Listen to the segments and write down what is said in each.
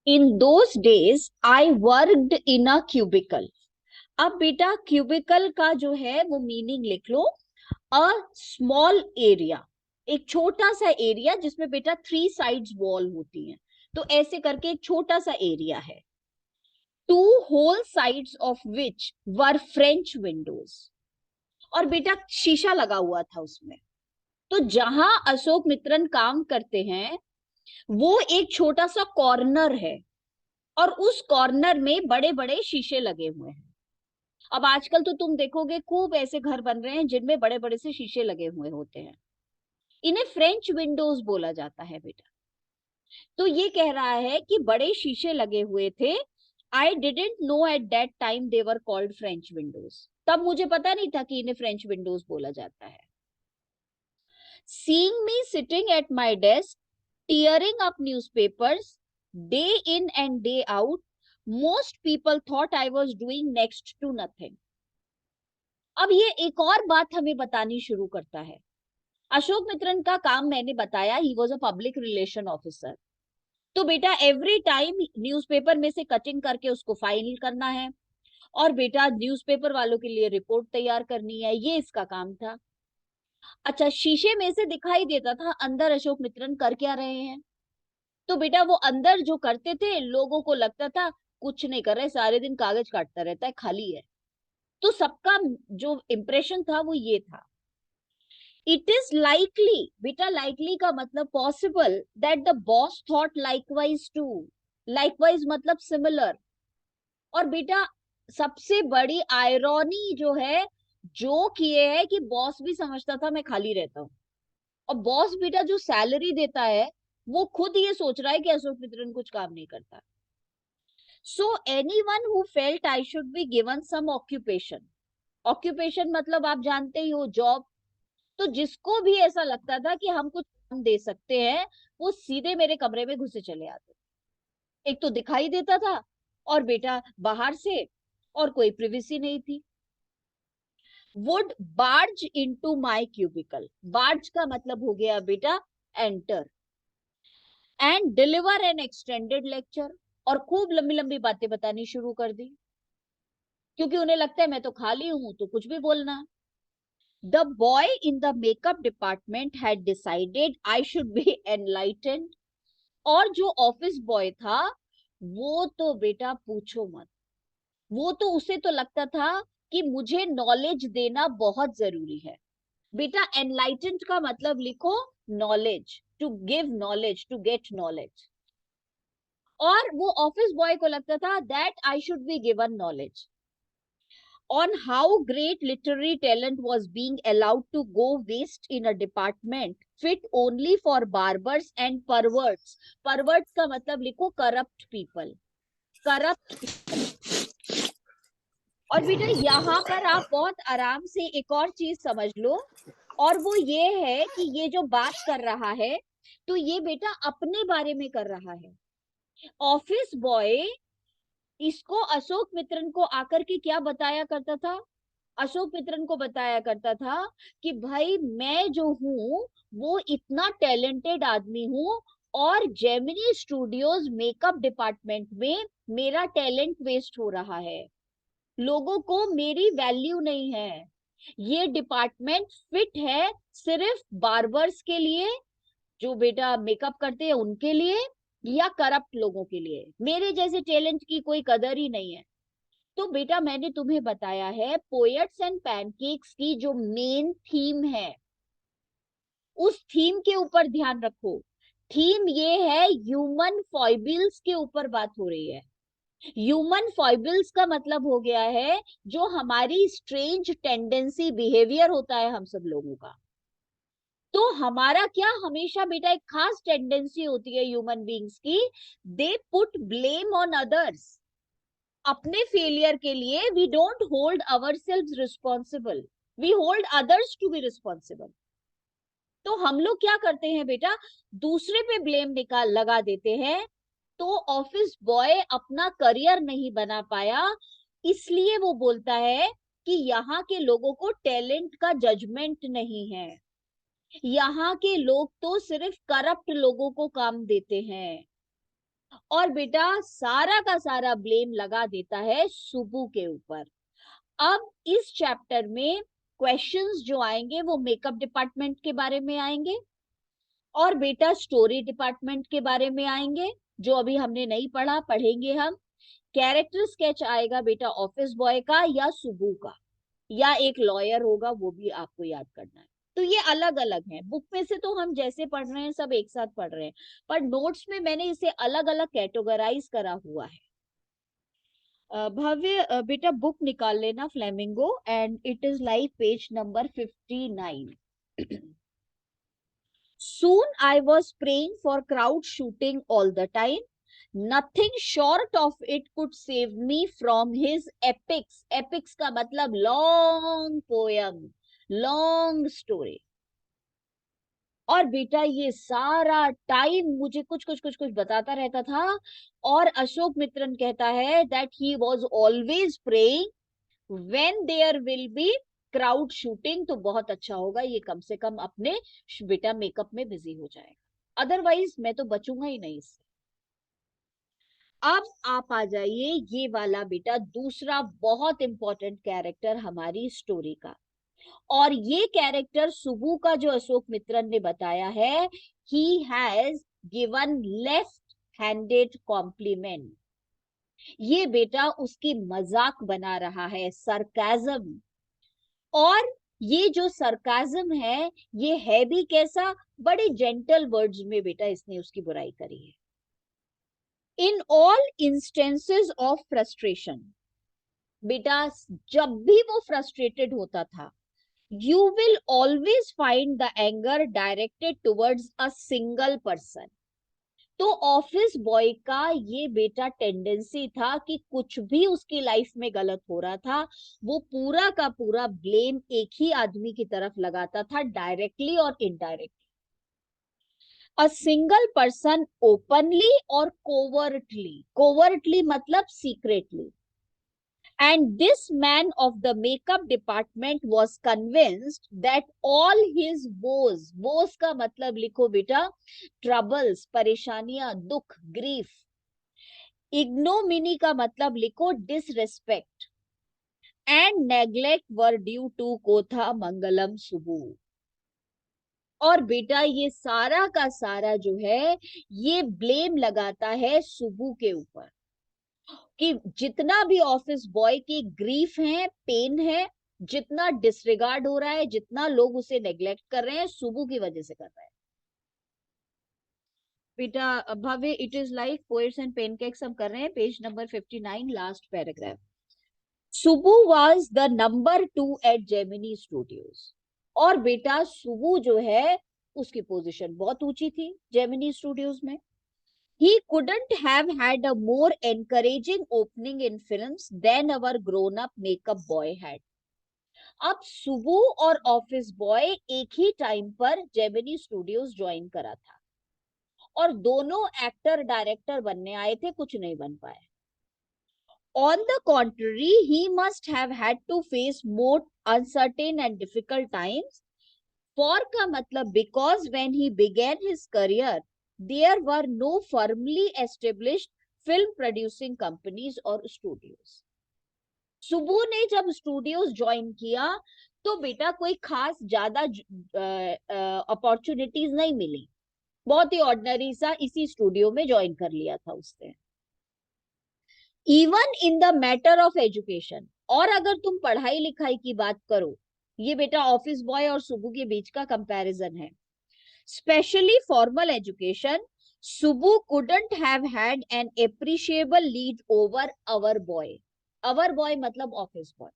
In those days I worked in a cubicle. अब बेटा cubicle का जो है वो मीनिंग लिख लो। अ स्मॉल एरिया, एक छोटा सा एरिया जिसमें बेटा 3 साइड्स वॉल होती हैं। तो ऐसे करके एक छोटा सा एरिया है। Two whole sides of which were French windows. और बेटा शीशा लगा हुआ था उसमें। तो जहां अशोक मित्रन काम करते हैं वो एक छोटा सा कॉर्नर है, और उस कॉर्नर में बड़े बड़े शीशे लगे हुए हैं। अब आजकल तो तुम देखोगे खूब ऐसे घर बन रहे हैं जिनमें बड़े बड़े से शीशे लगे हुए होते हैं। इन्हें फ्रेंच विंडोज बोला जाता है बेटा। तो ये कह रहा है कि बड़े शीशे लगे हुए थे। I didn't know at that time they were called French Windows. तब मुझे पता नहीं था कि इन्हें फ्रेंच विंडोज बोला जाता है। Seeing me sitting at my desk tearing up newspapers day in and day out, most people thought I was doing next to nothing. अब ये एक और बात हमें बतानी शुरू करता है। अशोक मित्रन का काम मैंने बताया, he was a public relation officer. तो बेटा एवरी टाइम न्यूज़पेपर में से कटिंग करके उसको फाइल करना है, और बेटा न्यूज़पेपर वालों के लिए रिपोर्ट तैयार करनी है, ये इसका काम था। अच्छा, शीशे में से दिखाई देता था अंदर अशोक मित्रन कर क्या रहे हैं। तो बेटा वो अंदर जो करते थे लोगों को लगता था कुछ नहीं कर रहे, सारे दिन कागज काटता रहता है, खाली है। तो सबका जो इंप्रेशन था वो ये था। इट इज लाइकली, बेटा लाइकली का मतलब possible, that the boss thought likewise too. Likewise मतलब सिमिलर। और बेटा सबसे बड़ी आयरॉनी जो है, जोक ये है कि बॉस भी समझता था मैं खाली रहता हूँ। और बॉस बेटा जो सैलरी देता है वो खुद ये सोच रहा है कि अशोक मित्रन कुछ काम नहीं करता। So anyone who felt I should be given some occupation, occupation मतलब आप जानते ही हो, जॉब। तो जिसको भी ऐसा लगता था कि हम कुछ काम दे सकते हैं वो सीधे मेरे कमरे में घुसे चले आते। एक तो दिखाई देता था, और बेटा बाहर से, और कोई प्रिवेसी नहीं थी। Would barge into my cubicle. Barge का मतलब हो गया बेटा enter. And deliver an extended lecture. और खूब लंबी लंबी बातें बतानी शुरू कर दी, क्योंकि उन्हें लगता है मैं तो खाली हूं तो कुछ भी बोलना। The boy in the makeup department had decided I should B enlightened. और जो ऑफिस बॉय था वो तो बेटा पूछो मत। वो तो उसे तो लगता था कि मुझे नॉलेज देना बहुत जरूरी है। बेटा एनलाइटेंड का मतलब लिखो knowledge, to give knowledge, to get knowledge. और वो ऑफिस बॉय को लगता था that I should be given knowledge on how great literary talent was being allowed to go waste in a department fit only for barbers and perverts. Perverts का मतलब लिखो corrupt people, corrupt people. और बेटा यहाँ पर आप बहुत आराम से एक और चीज समझ लो, और वो ये है कि ये जो बात कर रहा है तो ये बेटा अपने बारे में कर रहा है। ऑफिस बॉय इसको अशोक मित्रन को आकर के क्या बताया करता था? अशोक मित्रन को बताया करता था कि भाई मैं जो हूं वो इतना टैलेंटेड आदमी हूं, और जेमिनी स्टूडियोज मेकअप डिपार्टमेंट में मेरा टैलेंट वेस्ट हो रहा है, लोगों को मेरी वैल्यू नहीं है। ये डिपार्टमेंट फिट है सिर्फ बार्बर्स के लिए, जो बेटा मेकअप करते हैं उनके लिए, या करप्ट लोगों के लिए। मेरे जैसे टैलेंट की कोई कदर ही नहीं है। तो बेटा मैंने तुम्हें बताया है पोएट्स एंड पैनकेक्स की जो मेन थीम है, उस थीम के ऊपर ध्यान रखो। थीम ये है ह्यूमन फॉइबिल्स के ऊपर बात हो रही है। ह्यूमन फॉइबिल्स का मतलब हो गया है जो हमारी स्ट्रेंज टेंडेंसी बिहेवियर होता है हम सब लोगों का। तो हमारा क्या हमेशा बेटा एक खास टेंडेंसी होती है ह्यूमन बींग्स की, they put blame on others. अपने फेलियर के लिए we don't hold ourselves responsible, we hold others to be responsible. तो हम लोग क्या करते हैं बेटा, दूसरे पे ब्लेम निकाल लगा देते हैं। तो ऑफिस बॉय अपना करियर नहीं बना पाया, इसलिए वो बोलता है कि यहाँ के लोगों को टैलेंट का जजमेंट नहीं है, यहाँ के लोग तो सिर्फ करप्ट लोगों को काम देते हैं। और बेटा सारा का सारा ब्लेम लगा देता है सुबु के ऊपर। अब इस चैप्टर में क्वेश्चंस जो आएंगे वो मेकअप डिपार्टमेंट के बारे में आएंगे और बेटा स्टोरी डिपार्टमेंट के बारे में आएंगे, जो अभी हमने नहीं पढ़ा, पढ़ेंगे हम। कैरेक्टर स्केच आएगा बेटा ऑफिस बॉय का या सुबु का, या एक लॉयर होगा, वो भी आपको याद करना है। तो ये अलग अलग है, बुक में से तो हम जैसे पढ़ रहे हैं सब एक साथ पढ़ रहे हैं, पर नोट्स में मैंने इसे अलग अलग कैटेगराइज करा हुआ है। भव्य बेटा बुक निकाल लेना flamingo, and it is like page number 59। Soon I was praying for crowd shooting all the time. Nothing short of it could save me from his epics. Epics का मतलब long poem, long story. और बेटा ये सारा time मुझे कुछ कुछ कुछ कुछ बताता रहता था। और अशोक मित्रन कहता है that he was always praying when there will be crowd shooting, तो बहुत अच्छा होगा ये कम से कम अपने बेटा मेकअप में बिजी हो जाएगा, अदरवाइज मैं तो बचूंगा ही नहीं इससे। अब आप आ जाइए ये वाला बेटा दूसरा बहुत इंपॉर्टेंट कैरेक्टर हमारी स्टोरी का, और ये कैरेक्टर सुबु का जो अशोक मित्रन ने बताया है, he has given left handed compliment. ये बेटा उसकी मजाक बना रहा है, सरकाजम। और ये जो सरकाजम है ये है भी कैसा, बड़े जेंटल वर्ड्स में बेटा इसने उसकी बुराई करी है। In all instances of frustration, बेटा जब भी वो फ्रस्ट्रेटेड होता था, you will always find the anger directed towards a single person. तो ऑफिस बॉय का ये बेटा टेंडेंसी था कि कुछ भी उसकी लाइफ में गलत हो रहा था वो पूरा का पूरा ब्लेम एक ही आदमी की तरफ लगाता था, डायरेक्टली और indirectly. A single person openly और कोवर्टली, कोवर्टली मतलब secretly. And this man of the makeup department was convinced that all his woes, woes का मतलब लिखो बेटा troubles, परेशानियां, दुख, grief। ignominy का मतलब लिखो disrespect and neglect were due to कोथा मंगलम सुबु। और बेटा ये सारा का सारा जो है ये ब्लेम लगाता है सुबु के ऊपर, कि जितना भी ऑफिस बॉय की ग्रीफ है, पेन है, जितना डिसरिगार्ड हो रहा है, जितना लोग उसे नेग्लेक्ट कर रहे हैं, सुबु की वजह से कर रहे हैं। बेटा Bhavya it is like poets and pancakes हम कर रहे हैं, page number 59 last paragraph. Subbu was the number 2 at Gemini Studios. और बेटा सुबु जो है उसकी पोजीशन बहुत ऊंची थी जेमिनी स्टूडियोज में। He couldn't have had a more encouraging opening in films than our grown-up makeup boy had. अब सुबु और ऑफिस बॉय एक ही टाइम पर जेमिनी स्टूडियोज ज्वाइन करा था और दोनों एक्टर डायरेक्टर बनने आए थे, कुछ नहीं बन पाए। On the contrary, he must have had to face more uncertain and difficult times. For का मतलब because when he began his career, there were no firmly established film producing companies or studios. सुबु ने जब studios join किया तो बेटा कोई खास ज्यादा अपॉर्चुनिटीज नहीं मिली, बहुत ही ऑर्डिनरी सा इसी स्टूडियो में ज्वाइन कर लिया था उसने। Even in the matter of education, और अगर तुम पढ़ाई लिखाई की बात करो, ये बेटा ऑफिस बॉय और सुबु के बीच का कंपैरिजन है। Specially formal education, Subbu couldn't have had an appreciable lead over our boy. our boy मतलब ऑफिस बॉय।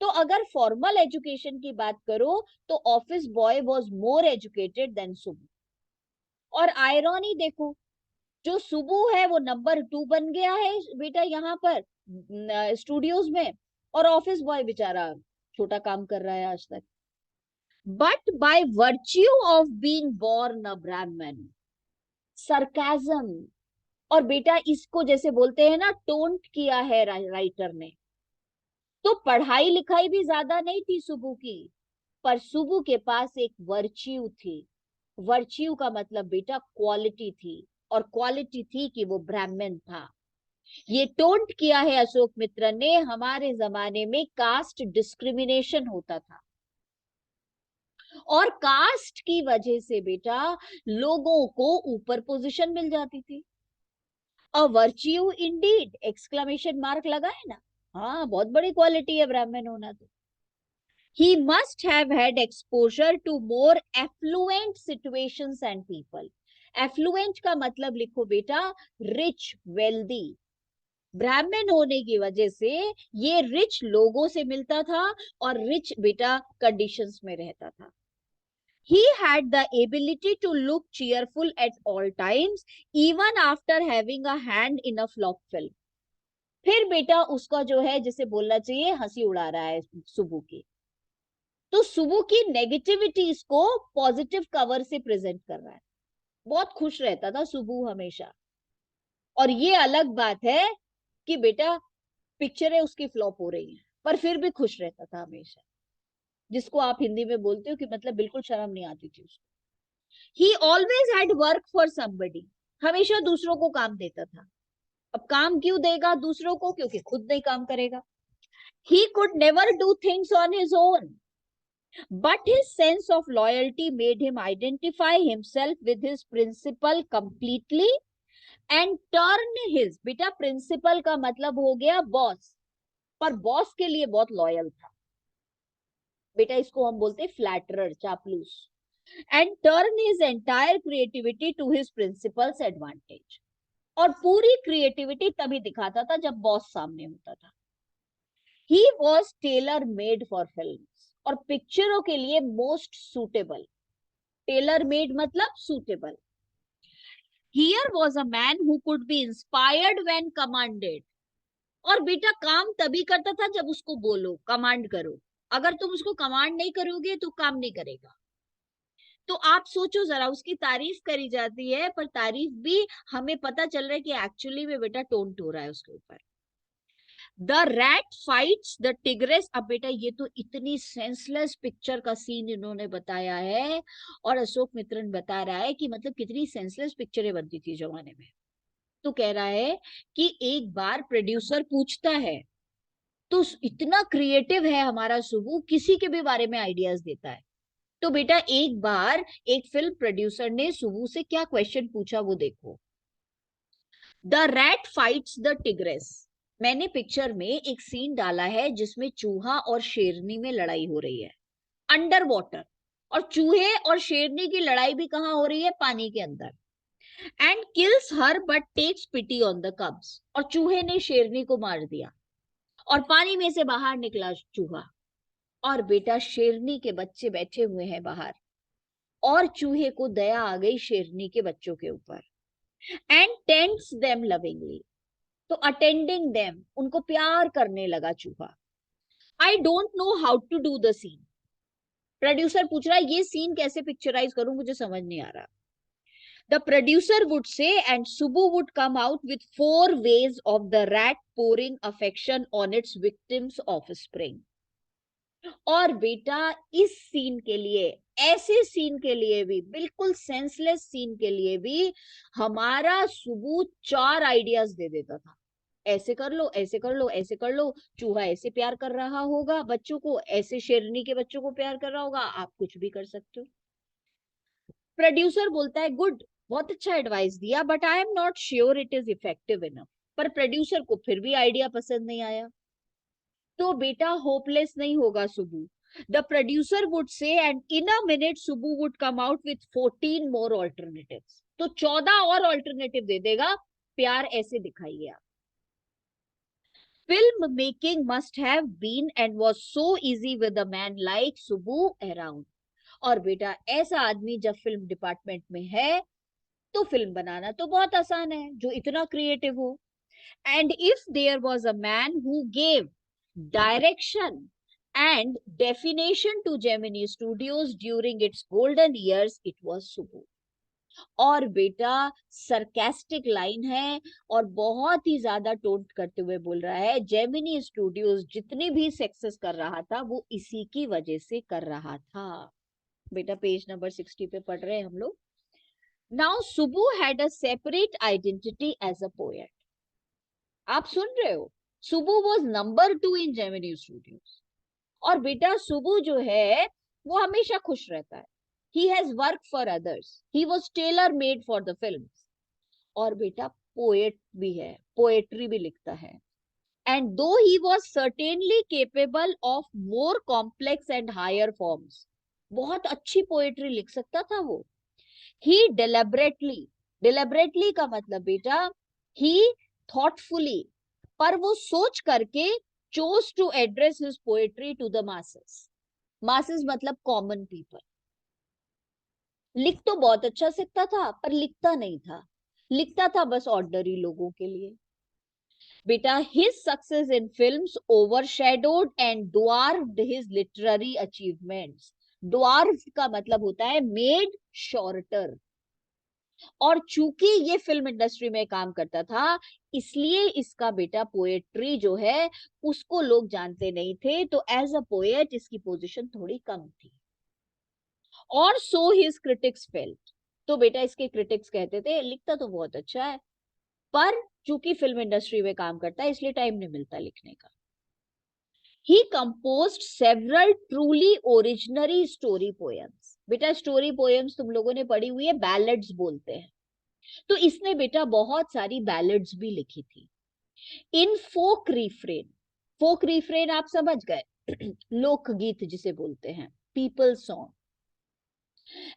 तो अगर फॉर्मल एजुकेशन की बात करो तो office boy was more educated than Subbu. और आयरॉनी देखो, जो सुबु है वो नंबर 2 बन गया है बेटा यहाँ पर स्टूडियोज में, और ऑफिस बॉय बेचारा छोटा काम कर रहा है आज तक। But by virtue of being born a Brahmin, sarcasm, और बेटा इसको जैसे बोलते हैं ना टोंट किया है राइटर ने। तो पढ़ाई लिखाई भी ज्यादा नहीं थी सुबु की, पर सुबु के पास एक वर्च्यू थी। वर्च्यू का मतलब बेटा क्वालिटी थी, और क्वालिटी थी कि वो ब्राह्मण था। ये टोंट किया है अशोक मित्र ने। हमारे जमाने में कास्ट डिस्क्रिमिनेशन होता था और कास्ट की वजह से बेटा लोगों को ऊपर पोजीशन मिल जाती थी। A virtue Indeed, exclamation mark लगा है ना। हाँ, बहुत बड़ी क्वालिटी है ब्राह्मण होना तो। He must have had exposure to more affluent situations and people. Affluent का मतलब लिखो बेटा rich, wealthy. ब्राह्मण होने की वजह से ये रिच लोगों से मिलता था और रिच बेटा कंडीशंस में रहता था। He had the ability to look cheerful at all times, even after having a hand in a flop film. फिर बेटा उसका जो है जिसे बोलना चाहिए हंसी उड़ा रहा है सुबह की, तो सुबह की नेगेटिविटीज को पॉजिटिव कवर से प्रेजेंट कर रहा है। बहुत खुश रहता था सुबह हमेशा। और ये अलग बात है कि बेटा पिक्चरें उसकी फ्लॉप हो रही हैं पर फिर भी खुश रहता था हमेशा, जिसको आप हिंदी में बोलते हो कि मतलब बिल्कुल शर्म नहीं आती थी उसको। ही always had work for somebody, हमेशा दूसरों को काम देता था। अब काम क्यों देगा दूसरों को? क्योंकि खुद नहीं काम करेगा। He could never do things on his own, but his sense of loyalty made him identify himself with his principal completely and turn his, बेटा प्रिंसिपल का मतलब हो गया बॉस, पर बॉस के लिए बहुत लॉयल था बेटा, इसको हम बोलते हैं फ्लैटरर, चापलूस। And turn his entire creativity to his principal's advantage, और पूरी क्रिएटिविटी तभी दिखाता था जब बॉस सामने होता था। He was tailor made for films, और पिक्चरों के लिए मोस्ट सुटेबल। टेलर मेड मतलब suitable. Here was a man who could be inspired when commanded, और बेटा काम तभी करता था जब उसको बोलो, कमांड करो। अगर तुम उसको कमांड नहीं करोगे तो काम नहीं करेगा। तो आप सोचो जरा, उसकी तारीफ करी जाती है पर तारीफ भी हमें पता चल रहा है कि एक्चुअली में बेटा टोंट हो रहा है उसके ऊपर। The rat fights the tigress, अब बेटा ये तो इतनी सेंसलेस पिक्चर का सीन इन्होंने बताया है, और अशोक मित्रन बता रहा है कि मतलब कितनी सेंसलेस पिक्चरें बनती थी जमाने में। तो कह रहा है कि एक बार प्रोड्यूसर पूछता है, तो इतना क्रिएटिव है हमारा सुबह, किसी के भी बारे में आइडियाज देता है। तो बेटा एक बार एक फिल्म प्रोड्यूसर ने सुबह से क्या क्वेश्चन पूछा वो देखो। The rat fights the tigress, मैंने पिक्चर में एक सीन डाला है जिसमें चूहा और शेरनी में लड़ाई हो रही है अंडर वाटर, और चूहे और शेरनी की लड़ाई भी कहां हो रही है? पानी के अंदर। And kills her but takes pity on the cubs, और चूहे ने शेरनी को मार दिया और पानी में से बाहर निकला चूहा, और बेटा शेरनी के बच्चे बैठे हुए हैं बाहर, और चूहे को दया आ गई शेरनी के बच्चों के ऊपर। एंड टेंड्स देम लविंगली, तो अटेंडिंग देम, उनको प्यार करने लगा चूहा। I don't know how to do the scene, producer पूछ रहा है ये सीन कैसे पिक्चराइज करूं, मुझे समझ नहीं आ रहा। The producer would say, and Subbu would come out with 4 ways of the rat pouring affection on its victim's offspring. और बेटा इस सीन के लिए, ऐसे सीन के लिए भी, बिल्कुल सेंसलेस सीन के लिए भी हमारा सुबू 4 आइडियाज दे देता था। ऐसे कर लो, ऐसे कर लो, ऐसे कर लो, चूहा ऐसे प्यार कर रहा होगा बच्चों को, ऐसे शेरनी के बच्चों को प्यार कर रहा होगा, आप कुछ भी कर सकते हो। प्रोड्यूसर बोलता है गुड, बहुत अच्छा एडवाइस दिया, but I am not sure it is effective enough. पर प्रोड्यूसर को फिर भी आइडिया पसंद नहीं आया। तो बेटा होपलेस नहीं होगा Subbu. The producer would say, and in a minute Subbu would come out with 14 more alternatives, तो 14 और ऑल्टरनेटिव दे देगा, प्यार ऐसे दिखाइए आप। Film making must have been and was so easy with a man like Subbu around, और बेटा ऐसा आदमी जब फिल्म डिपार्टमेंट में है तो फिल्म बनाना तो बहुत आसान है, जो इतना क्रिएटिव हो। And if there was a man who gave direction and definition to Gemini Studios during its golden years, it was Subbu. और बेटा सरकास्टिक लाइन है और बहुत ही ज्यादा टोंट करते हुए बोल रहा है, जेमिनी स्टूडियोज जितनी भी सक्सेस कर रहा था वो इसी की वजह से कर रहा था। बेटा पेज नंबर 60 पे पढ़ रहे हैं हम लोग। Now Subbu had a separate identity as a poet. आप सुन रहे हो, Subbu was number 2 in Gemini Studios. और बेटा सुबु जो है वो हमेशा खुश रहता है. He has work for others, he was tailor made for the film. और बेटा पोएट भी है, पोएट्री भी लिखता है. And though he was certainly capable of more complex and higher forms, बहुत अच्छी पोएट्री लिख सकता था वो. He deliberately का मतलब बेटा he thoughtfully, पर वो सोच करके chose to address his poetry to the masses. masses मतलब common people. लिख तो बहुत अच्छा सकता था पर लिखता नहीं था, लिखता था बस ऑर्डिनरी लोगों के लिए. बेटा his success in films overshadowed and dwarfed his literary achievements. dwarfed का मतलब होता है made shorter. और चूंकि ये फिल्म इंडस्ट्री में काम करता था इसलिए इसका बेटा पोएट्री जो है उसको लोग जानते नहीं थे, तो एज अ पोएट इसकी पोजीशन थोड़ी कम थी. और सो हिज क्रिटिक्स फेल्ट. तो बेटा इसके क्रिटिक्स कहते थे लिखता तो बहुत अच्छा है पर चूंकि फिल्म इंडस्ट्री में काम करता है इसलिए टाइम नहीं मिलता लिखने का. He composed several truly original story poems. बेटा स्टोरी पोएम्स तुम लोगों ने पढ़ी हुई है, बैलेड्स बोलते हैं. तो इसने बेटा बहुत सारी बैलेड्स भी लिखी थी. इन फोक रिफ्रेन आप समझ गए, लोकगीत जिसे बोलते हैं, पीपल सॉन्ग.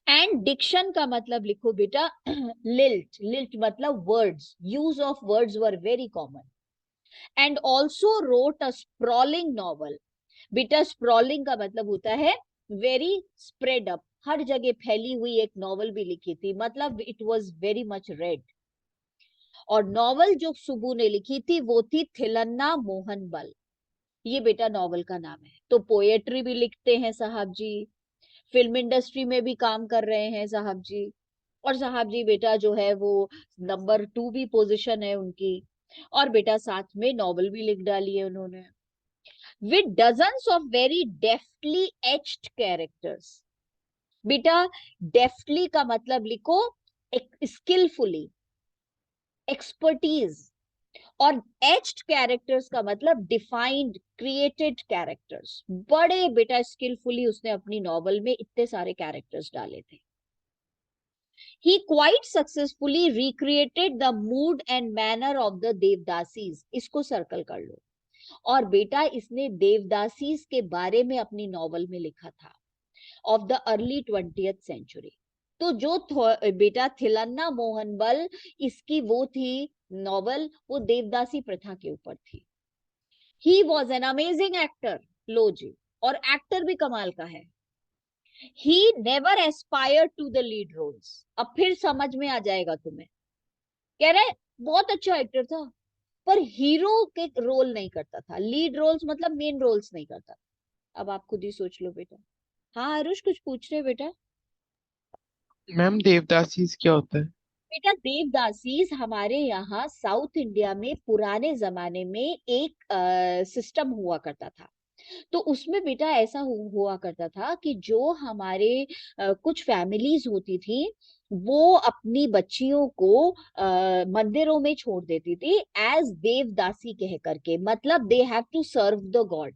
एंड डिक्शन का मतलब लिखो बेटा लिल्ट मतलब words, use of words were very common. And also wrote a sprawling novel. बेटा स्प्रॉलिंग का मतलब होता है वेरी स्प्रेड अप, हर जगह फैली हुई एक नॉवल भी लिखी थी, मतलब it was very much red. और नॉवल जो सुबु ने लिखी थी वो थी थिलन्ना मोहन बल. ये बेटा नॉवल का नाम है. तो पोएट्री भी लिखते हैं साहब जी, फिल्म इंडस्ट्री में भी काम कर रहे हैं साहब जी. और साहब जी बेटा जो है वो नंबर 2 भी पोजीशन है उनकी. और बेटा साथ में नॉवल भी लिख डाली है उन्होंने with dozens of very deftly etched characters. बेटा deftly का मतलब लिखो skillfully, expertise. और etched characters का मतलब defined created characters. बड़े बेटा skillfully उसने अपनी नॉवल में इतने सारे कैरेक्टर्स डाले थे. He quite successfully recreated the mood and manner of the Devdasis. इसको सर्कल कर लो. और बेटा इसने देवदासीज के बारे में अपनी नॉवल में लिखा था, of the early 20th century. तो जो बेटा थिलन्ना मोहन बल, इसकी वो थी नॉवल, वो देवदासी प्रथा के ऊपर थी. He was an amazing actor. लो जी, और एक्टर भी कमाल का है. He never aspired to the lead roles. अब फिर समझ में आ जाएगा तुम्हें. कह रहे बहुत अच्छा एक्टर था पर हीरो के रोल नहीं करता था, लीड रोल्स मतलब मेन रोल्स नहीं करता था. अब आप खुद ही सोच लो बेटा. हाँ आरुष कुछ पूछ रहे बेटा. मैम देवदासीज क्या होता है? बेटा देवदासीज हमारे यहाँ साउथ इंडिया में पुराने जमाने में एक सिस्टम हुआ करता था. तो उसमें बेटा ऐसा हुआ करता था कि जो हमारे कुछ फैमिलीज होती थी वो अपनी बच्चियों को मंदिरों में छोड़ देती थी एज देवदासी कह करके, मतलब they have to serve the god.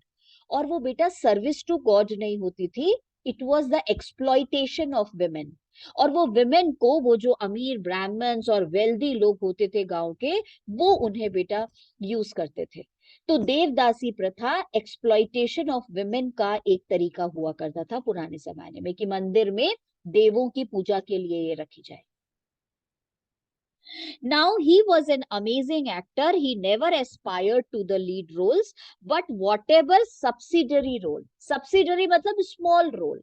और वो बेटा सर्विस टू गॉड नहीं होती थी, it was the exploitation of women. और वो विमेन को वो जो अमीर ब्राह्मण्स और वेल्दी लोग होते थे गांव के, वो उन्हें बेटा यूज करते थे. तो देवदासी प्रथा एक्सप्लॉइटेशन ऑफ विमेन का एक तरीका हुआ करता था पुराने जमाने में, कि मंदिर में देवों की पूजा के लिए ये रखी जाए. Now he was an amazing actor. He never aspired to the lead roles, but whatever subsidiary role, subsidiary मतलब small role.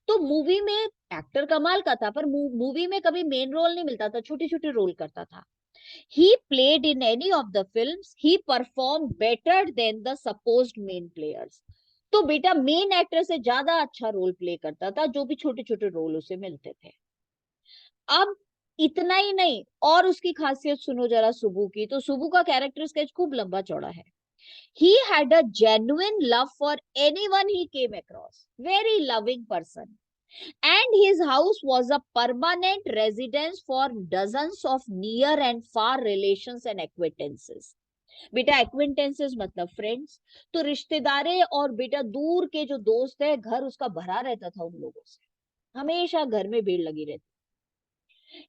तो मूवी में एक्टर कमाल का था पर मूवी में कभी मेन रोल नहीं मिलता था, छोटे छोटे रोल करता था. He played in any of the films. He performed better than the supposed main players. तो बेटा मेन एक्टर से ज्यादा अच्छा रोल प्ले करता था जो भी छोटे छोटे रोल उसे मिलते थे. अब इतना ही नहीं, और उसकी खासियत सुनो जरा सुबु की. तो सुबु का कैरेक्टर स्केच खूब लंबा चौड़ा है. He had a genuine love for anyone he came across. Very loving person. and his house was a permanent residence for dozens of near and far relations and acquaintances. बेटा acquaintances मतलब friends, तो रिश्तेदारे और बेटा दूर के जो दोस्त है, घर उसका भरा रहता था उन लोगों से, हमेशा घर में भीड़ लगी रहती.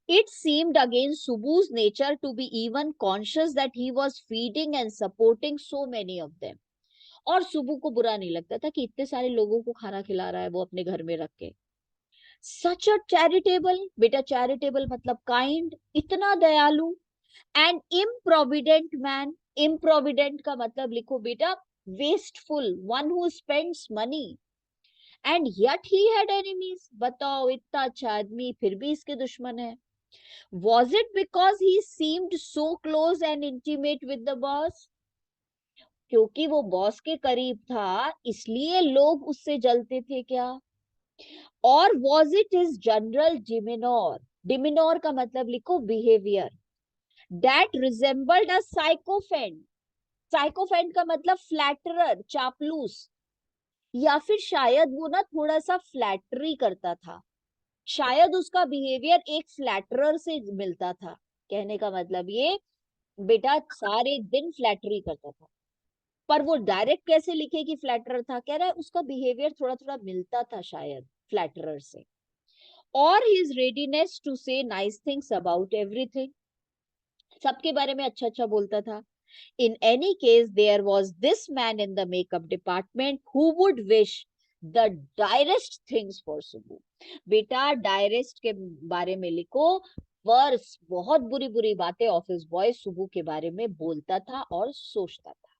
It seemed against Subbu's nature to be even conscious that he was feeding and supporting so many of them. और सुबु को बुरा नहीं लगता था कि इतने सारे लोगों को खाना खिला रहा है वो अपने घर में रख के. सच अ चैरिटेबल, बेटा चैरिटेबल मतलब काइंड, इतना दयालु, एंड इम्प्रोविडेंट मैन. इम्प्रोविडेंट का मतलब लिखो बेटा wasteful, one who spends money. And yet he had enemies. बताओ इतना अच्छा आदमी फिर भी इसके दुश्मन है. Was it because he seemed so close and intimate with the boss? क्योंकि वो बॉस के करीब था इसलिए लोग उससे जलते थे क्या? और was it his general demeanor? demeanor का मतलब लिखो behavior that resembled a sycophant. sycophant का मतलब flatterer, चापलूस. या फिर शायद वो ना थोड़ा सा फ्लैटरी करता था, शायद उसका बिहेवियर एक फ्लैटरर से मिलता था. कहने का मतलब ये बेटा सारे दिन फ्लैटरी करता था, पर वो डायरेक्ट कैसे लिखे कि फ्लैटरर था, कह रहा है उसका बिहेवियर थोड़ा थोड़ा मिलता था शायद फ्लैटरर से. और हिज रेडीनेस टू से नाइस थिंग्स अबाउट एवरीथिंग, सबके बारे में अच्छा अच्छा बोलता था. In any case, there was this man in the makeup department who would wish the direst things for Subbu. बेटा direst के बारे में लिखो, वर्स बहुत बुरी बुरी बातें ऑफिस बॉय सुबु के बारे में बोलता था और सोचता था.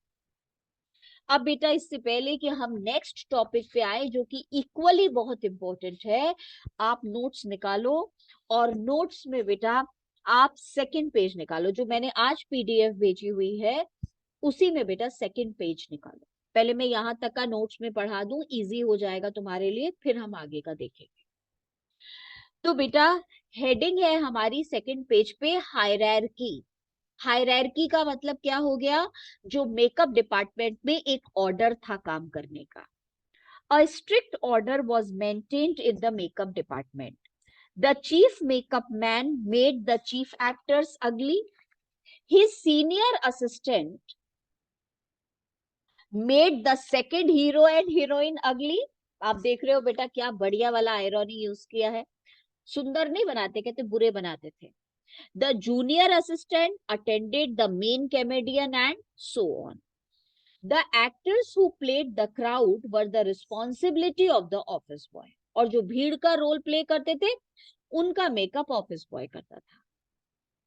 अब बेटा इससे पहले कि हम नेक्स्ट टॉपिक पे आए जो कि इक्वली बहुत इंपॉर्टेंट है, आप नोट्स निकालो और नोट्स में बेटा आप सेकंड पेज निकालो. जो मैंने आज पीडीएफ भेजी हुई है उसी में बेटा सेकंड पेज निकालो. पहले मैं यहां तक का नोट्स में पढ़ा दूं, इजी हो जाएगा तुम्हारे लिए, फिर हम आगे का देखेंगे. तो बेटा हेडिंग है हमारी सेकंड पेज पे हायरार्की. हायरार्की का मतलब क्या हो गया? जो मेकअप डिपार्टमेंट में एक ऑर्डर था काम करने का. A strict order was maintained in the makeup department. The chief makeup man made the chief actors ugly. His senior assistant made the second hero and heroine ugly. आप देख रहे हो बेटा क्या बढ़िया वाला आयरनी यूज किया है. सुंदर नहीं बनाते, कहते बुरे बनाते थे. The junior assistant attended the main comedian and so on. The actors who played the crowd were the responsibility of the office boy. और जो भीड़ का रोल प्ले करते थे उनका मेकअप ऑफिस बॉय करता था.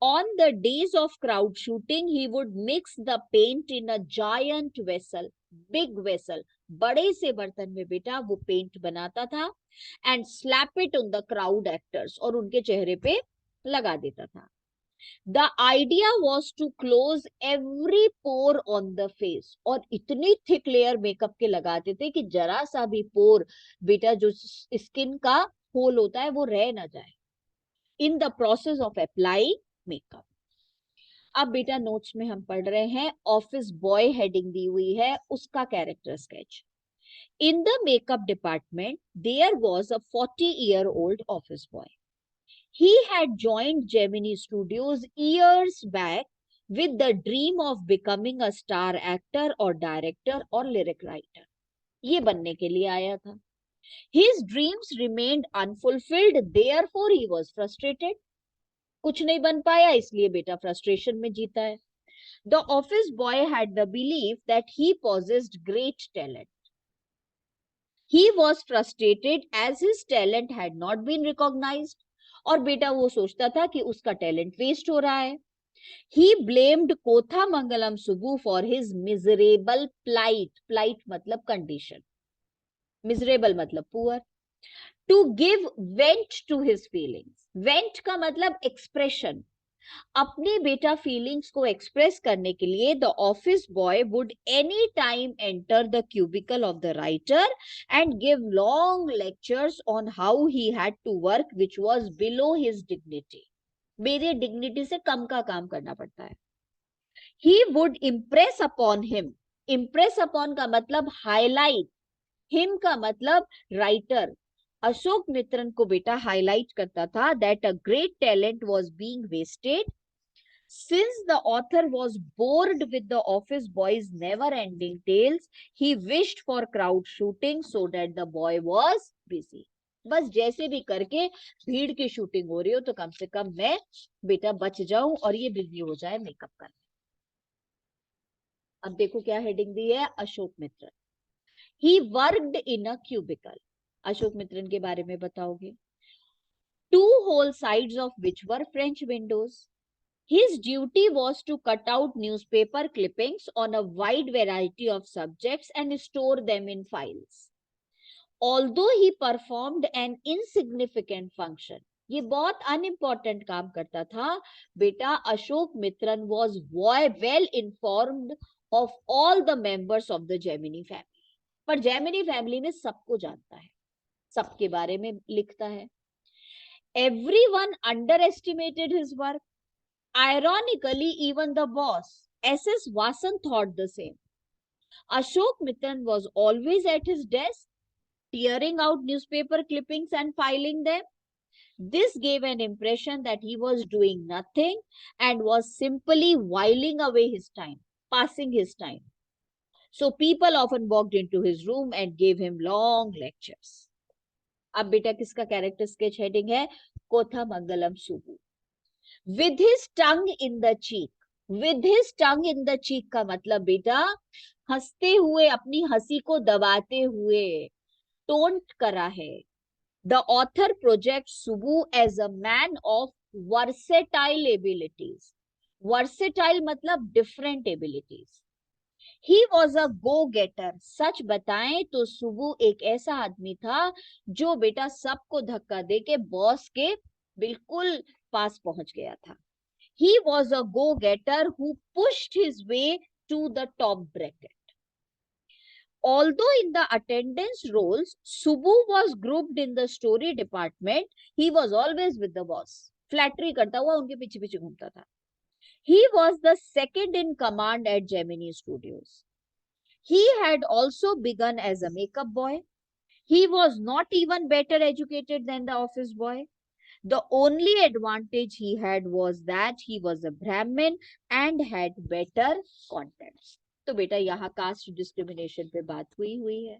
On the days of crowd shooting, he would mix the paint in a giant vessel, big vessel, बड़े से बर्तन में बेटा वो पेंट बनाता था, and slap it on the crowd actors, और उनके चेहरे पे लगा देता था. The idea was to close every pore on the face, और इतनी thick layer मेकअप के लगाते थे कि जरा सा भी पोर बेटा जो स्किन का होल होता है वो रह ना जाए. In the process of applying makeup. अब बेटा नोट्स में हम पढ़ रहे हैं ऑफिस बॉय हेडिंग दी हुई है, उसका character sketch. In the makeup department there was a 40-year-old office boy. He had joined Gemini Studios years back with the dream of becoming a star actor or director or lyric writer. ये बनने के लिए आया था. His dreams remained unfulfilled, therefore he was frustrated. कुछ नहीं बन पाया इसलिए बेटा फ्रस्ट्रेशन में जीता है. The office boy had the belief that he possessed great talent. He was frustrated as his talent had not been recognized. और बेटा वो सोचता था कि उसका टैलेंट वेस्ट हो रहा है. He blamed Kothamangalam Subbu for his miserable plight. Plight मतलब condition. Miserable मतलब poor. To give vent to his feelings. Vent का मतलब expression. अपने बेटा फीलिंग्स को एक्सप्रेस करने के लिए the office boy would any time enter the cubicle of the writer and give long lectures on how he had to work which was below his dignity. मेरे dignity से कम का काम करना पड़ता है. He would impress upon him. Impress upon का मतलब हाईलाइट, हिम का मतलब राइटर. अशोक मित्रन को बेटा हाईलाइट करता था that a great talent was being wasted since the author was bored with the office boy's never ending tales. He wished for crowd shooting so that the boy was busy. बस जैसे भी करके भीड़ की shooting हो रही हो तो कम से कम मैं बेटा बच जाऊं और ये बिजी हो जाए मेकअप करने। अब देखो क्या हेडिंग दी है, Ashok Mitran. He worked in a cubicle. Ashok Mitran के बारे में बताओगे। Two whole sides of which were French windows. His duty was to cut out newspaper clippings on a wide variety of subjects and store them in files. Although he performed an insignificant function, ये बहुत unimportant काम करता था बेटा। Ashok Mitran was well informed of all the members of the Gemini family. पर Gemini family में सबको जानता है, सबके बारे में लिखता है। Everyone underestimated his work. Ironically, even the boss, S.S. Vasan, thought the same. Ashok Mitran was always at his desk, tearing out newspaper clippings and filing them. This gave an impression that he was doing nothing and was simply whiling away his time, passing his time. So people often walked into his room and gave him long lectures. अब बेटा किसका character sketch heading है, कोथामंगलम Subbu. With his tongue in the cheek. With his tongue in the cheek का मतलब बेटा हंसते हुए, अपनी हंसी को दबाते हुए, टोंट करा है। The author projects Subbu as a man of versatile abilities. Versatile मतलब different abilities. He was a go-getter. सच बताएं तो सुबु एक ऐसा आदमी था जो बेटा सबको धक्का देके बॉस के बिल्कुल पास पहुंच गया था। He was a go-getter who pushed his way to the top bracket. Although in the attendance roles, Subbu was grouped in the story department, he was always with the boss. Flattery करता हुआ उनके पीछे पीछे घूमता था। He was the second in command at Gemini Studios. He had also begun as a makeup boy. He was not even better educated than the office boy. The only advantage he had was that he was a Brahmin and had better contacts. तो बेटा यहाँ caste discrimination पे बात हुई है।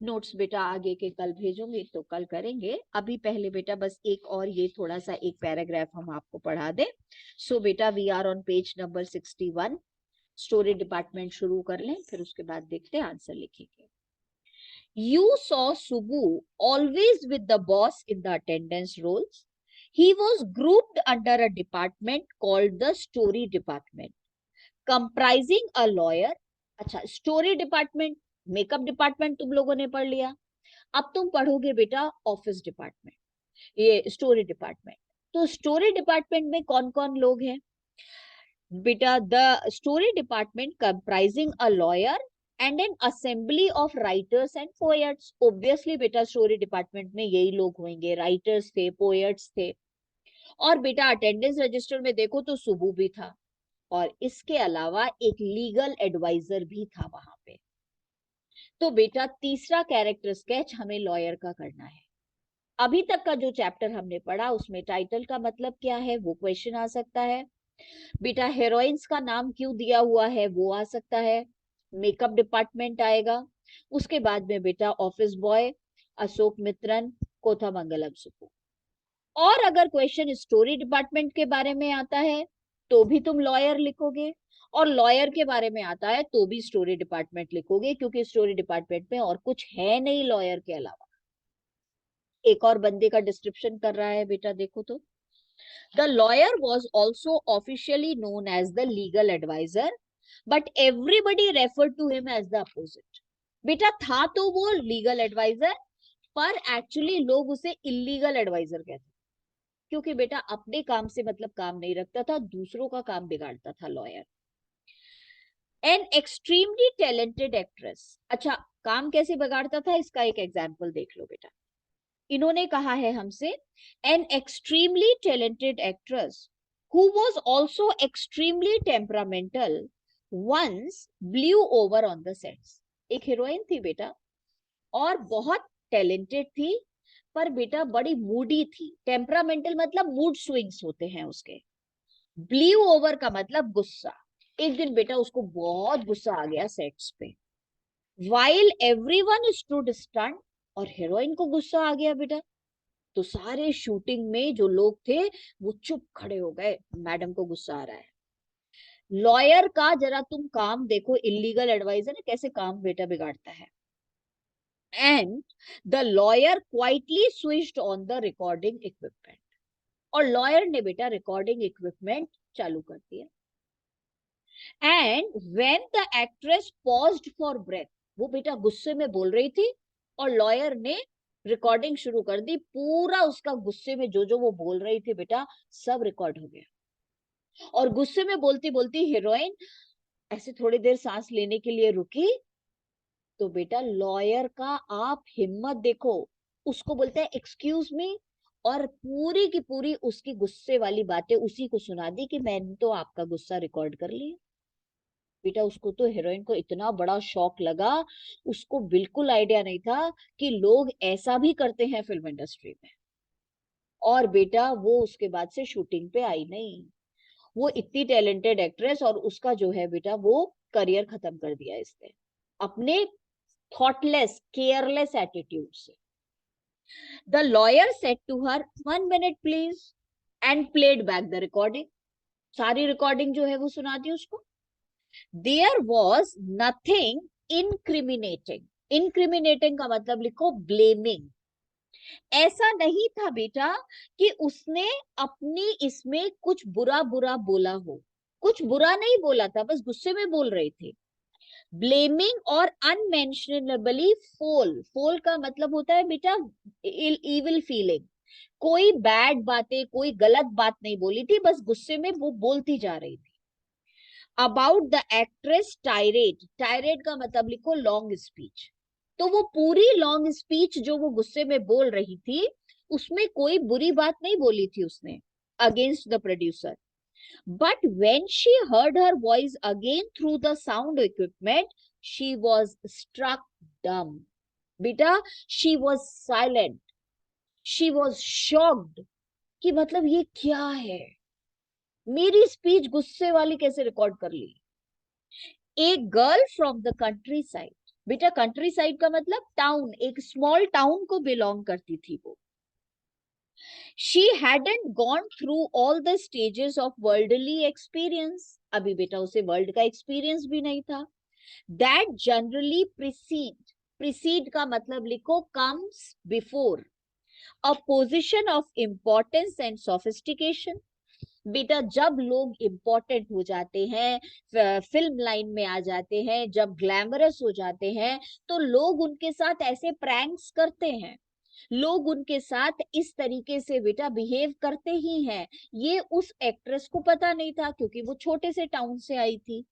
Notes बेटा आगे के कल भेजूंगी तो कल करेंगे। अभी पहले बेटा बस एक और ये थोड़ा सा एक पैराग्राफ हम आपको पढ़ा दें। सो बेटा we are on page number 61। Story department शुरू कर लें, फिर उसके बाद देखते हैं आंसर लिखेंगे। You saw Subbu always with the boss in the attendance rolls. He was grouped under a department called the story department, comprising a lawyer. अच्छा, स्टोरी डिपार्टमेंट, मेकअप डिपार्टमेंट तुम लोगों ने पढ़ लिया। अब तुम पढ़ोगे बेटा ऑफिस डिपार्टमेंट, ये स्टोरी डिपार्टमेंट। तो स्टोरी डिपार्टमेंट में कौन कौन लोग हैं बेटा? The story department comprising a lawyer and an assembly of writers and poets. Obviously बेटा स्टोरी डिपार्टमेंट में यही लोग होंगे, राइटर्स थे, पोएट्स थे। और बेटा अटेंडेंस रजिस्टर में देखो तो सुबू भी था, और इसके अलावा एक लीगल एडवाइजर भी था वहां पे। तो बेटा तीसरा कैरेक्टर स्केच हमें लॉयर का करना है। अभी तक का जो चैप्टर हमने पढ़ा उसमें टाइटल का मतलब क्या है वो क्वेश्चन आ सकता है बेटा। हीरोइंस का नाम क्यों दिया हुआ है वो आ सकता है। मेकअप डिपार्टमेंट आएगा। उसके बाद में बेटा ऑफिस बॉय, अशोक मित्रन, कोथामंगलम सुब्बू। और अगर क्वेश्चन स्टोरी डिपार्टमेंट के बारे में आता है तो भी तुम लॉयर लिखोगे, और लॉयर के बारे में आता है तो भी स्टोरी डिपार्टमेंट लिखोगे, क्योंकि स्टोरी डिपार्टमेंट में और कुछ है नहीं लॉयर के अलावा। एक और बंदे का डिस्क्रिप्शन कर रहा है बेटा, देखो तो। The lawyer was also officially known as the legal advisor, but everybody referred to him as the opposite. बेटा था तो वो लीगल एडवाइजर, पर एक्चुअली लोग उसे इलीगल एडवाइजर कहते, क्योंकि बेटा अपने काम से मतलब काम नहीं रखता था, दूसरों का काम बिगाड़ता था lawyer. An extremely talented actress. अच्छा, काम कैसे बिगाड़ता था इसका एक एग्जाम्पल देख लो बेटा। इन्होंने कहा है हमसे an extremely talented actress who was also extremely temperamental once blew over on the sets. एक हीरोइन थी बेटा और बहुत टैलेंटेड थी, पर बेटा बड़ी मूडी थी। टेम्परामेंटल मतलब मूड स्विंग्स होते हैं उसके। ब्लीव ओवर का मतलब गुस्सा। एक दिन बेटा उसको बहुत गुस्सा आ गया सेट्स पे, वाइल एवरीवन स्टूड स्टन, और हीरोइन को गुस्सा आ गया बेटा। तो सारे शूटिंग में जो लोग थे वो चुप खड़े हो गए, मैडम को गुस्सा आ रहा है। लॉयर का जरा तुम काम देखो, इलीगल एडवाइजर है कैसे काम बेटा बिगाड़ता है। And the lawyer quietly switched on the recording equipment, और लॉयर ने बेटा रिकॉर्डिंग इक्विपमेंट चालू कर दिया। And when the actress paused for breath, वो बेटा गुस्से में बोल रही थी और लॉयर ने रिकॉर्डिंग शुरू कर दी। पूरा उसका गुस्से में जो जो वो बोल रही थी बेटा सब रिकॉर्ड हो गया। और गुस्से में बोलती बोलती हीरोइन ऐसे थोड़ी देर सांस लेने के लिए रुकी, तो बेटा लॉयर का आप हिम्मत देखो, उसको बोलते हैं एक्सक्यूज मी, और पूरी की पूरी उसकी गुस्से वाली बातें उसी को सुना दी कि मैंने तो आपका गुस्सा रिकॉर्ड कर लिया। बेटा उसको तो, हीरोइन को इतना बड़ा शॉक लगा, उसको बिल्कुल आइडिया नहीं था कि लोग ऐसा भी करते हैं फिल्म इंडस्ट्री में। और बेटा वो उसके बाद से शूटिंग पे आई नहीं। वो इतनी टैलेंटेड एक्ट्रेस, और उसका जो है बेटा वो करियर खत्म कर दिया इसने अपने थॉटलेस केयरलेस एटीट्यूड से। The lawyer said to her, 1 minute please, and played back the recording. सारी रिकॉर्डिंग जो है वो सुना दी उसको। There was nothing incriminating. Incriminating का मतलब लिखो ब्लेमिंग। ऐसा नहीं था बेटा कि उसने अपनी इसमें कुछ बुरा बुरा बोला हो, कुछ बुरा नहीं बोला था, बस गुस्से में बोल रहे थे। ब्लेमिंग और अनमेंशनेबली फोल, फोल का मतलब होता है बेटा इविल फीलिंग। कोई बैड बातें, कोई गलत बात नहीं बोली थी, बस गुस्से में वो बोलती जा रही थी। अबाउट द एक्ट्रेस टायरेट, टायरेट का मतलब लिखो लॉन्ग स्पीच। तो वो पूरी लॉन्ग स्पीच जो वो गुस्से में बोल रही थी, उसमें कोई बुरी बात नहीं बोली थी उसने against the producer. But when she heard her voice again through the sound equipment, she was struck dumb. बेटा she was silent. She was shocked कि मतलब ये क्या है, मेरी स्पीच गुस्से वाली कैसे रिकॉर्ड कर ली। एक girl from the country side, बेटा कंट्री साइड का मतलब टाउन, एक स्मॉल टाउन को बिलोंग करती थी वो। She hadn't gone through all the stages of worldly experience. अभी बेटा उसे वर्ल्ड का एक्सपीरियंस भी नहीं था। That generally precede का मतलब लिखो comes before a position of importance and sophistication. बेटा जब लोग इम्पोर्टेंट हो जाते हैं, फिल्म लाइन में आ जाते हैं, जब ग्लैमरस हो जाते हैं, तो लोग उनके साथ ऐसे प्रैंक्स करते हैं, लोग उनके साथ इस तरीके से बेटा बिहेव करते ही हैं। ये उस एक्ट्रेस को पता नहीं था क्योंकि वो छोटे से टाउन से आई थी।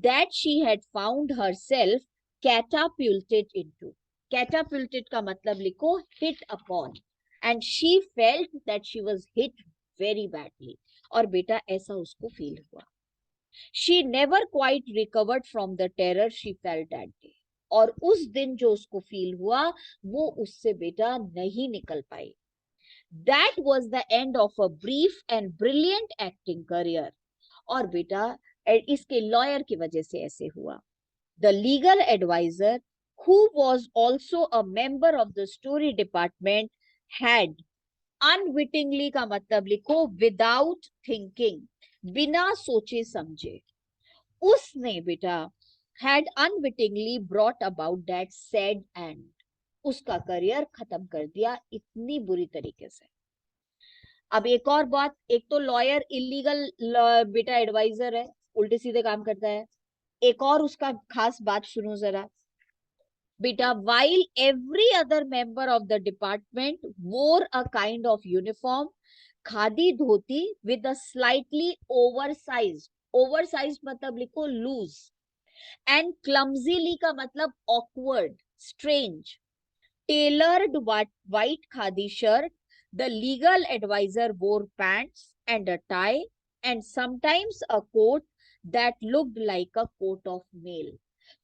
That she had found herself catapulted into, catapulted का मतलब लिखो hit upon, and she felt that she was hit very badly, और बेटा ऐसा उसको फील हुआ। She never quite recovered from the terror she felt that day, और उस दिन जो उसको फील हुआ वो उससे बेटा नहीं निकल पाई। That was the end of a brief and brilliant acting career, और बेटा इसके लॉयर की वजह से ऐसे हुआ। The legal advisor, who was also a member of the story department, had unwittingly का मतलब लिखो without thinking, बिना सोचे समझे, उसने बेटा had unwittingly brought about that sad end, उसका करियर खत्म कर दिया इतनी बुरी तरीके से। अब एक और बात, एक तो लॉयर इलीगल बेटा एडवाइजर है, उल्टे सीधे काम करता है। एक और उसका खास बात सुनो जरा बेटा, while every other member of the department wore a kind of uniform, khadi dhoti with a slightly oversized मतलब लिखो लूज, and clumsily का मतलब awkward, strange, tailored white khadi shirt. The legal advisor wore pants and a tie and sometimes a coat that looked like a coat of mail.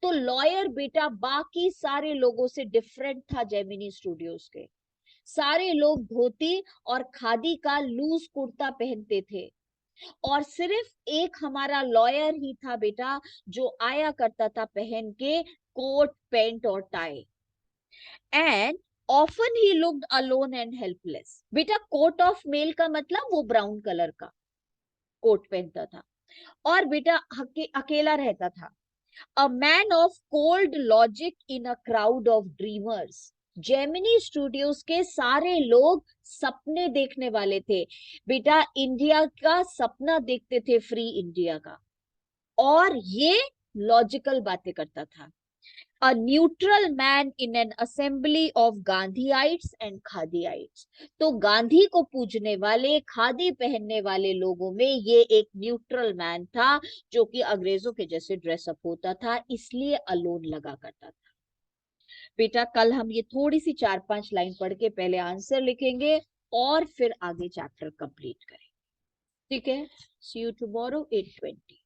तो lawyer बेटा बाकी सारे लोगों से डिफरेंट था जेमिनी स्टूडियोज के। सारे लोग धोती और खादी का लूज कुर्ता पहनते थे, और सिर्फ एक हमारा लॉयर ही था बेटा जो आया करता था पहन के कोट पैंट और tie. And often he looked alone and helpless. बेटा कोट ऑफ मेल का मतलब वो ब्राउन कलर का कोट पहनता था, और बेटा अकेला रहता था। A man of cold logic in a crowd of dreamers. Gemini studios के सारे लोग सपने देखने वाले थे बेटा, इंडिया का सपना देखते थे, फ्री इंडिया का, और ये लॉजिकल बातें करता था। A neutral man in an assembly of Gandhiites and Khadiites। तो गांधी को पूजने वाले, खादी पहनने वाले लोगों में ये एक न्यूट्रल मैन था जो कि अंग्रेजों के जैसे ड्रेसअप होता था, इसलिए अलोन लगा करता था। बेटा कल हम ये थोड़ी सी 4-5 लाइन पढ़ के पहले आंसर लिखेंगे और फिर आगे चैप्टर कंप्लीट करेंगे, ठीक है? सी यू टुमारो 8:20।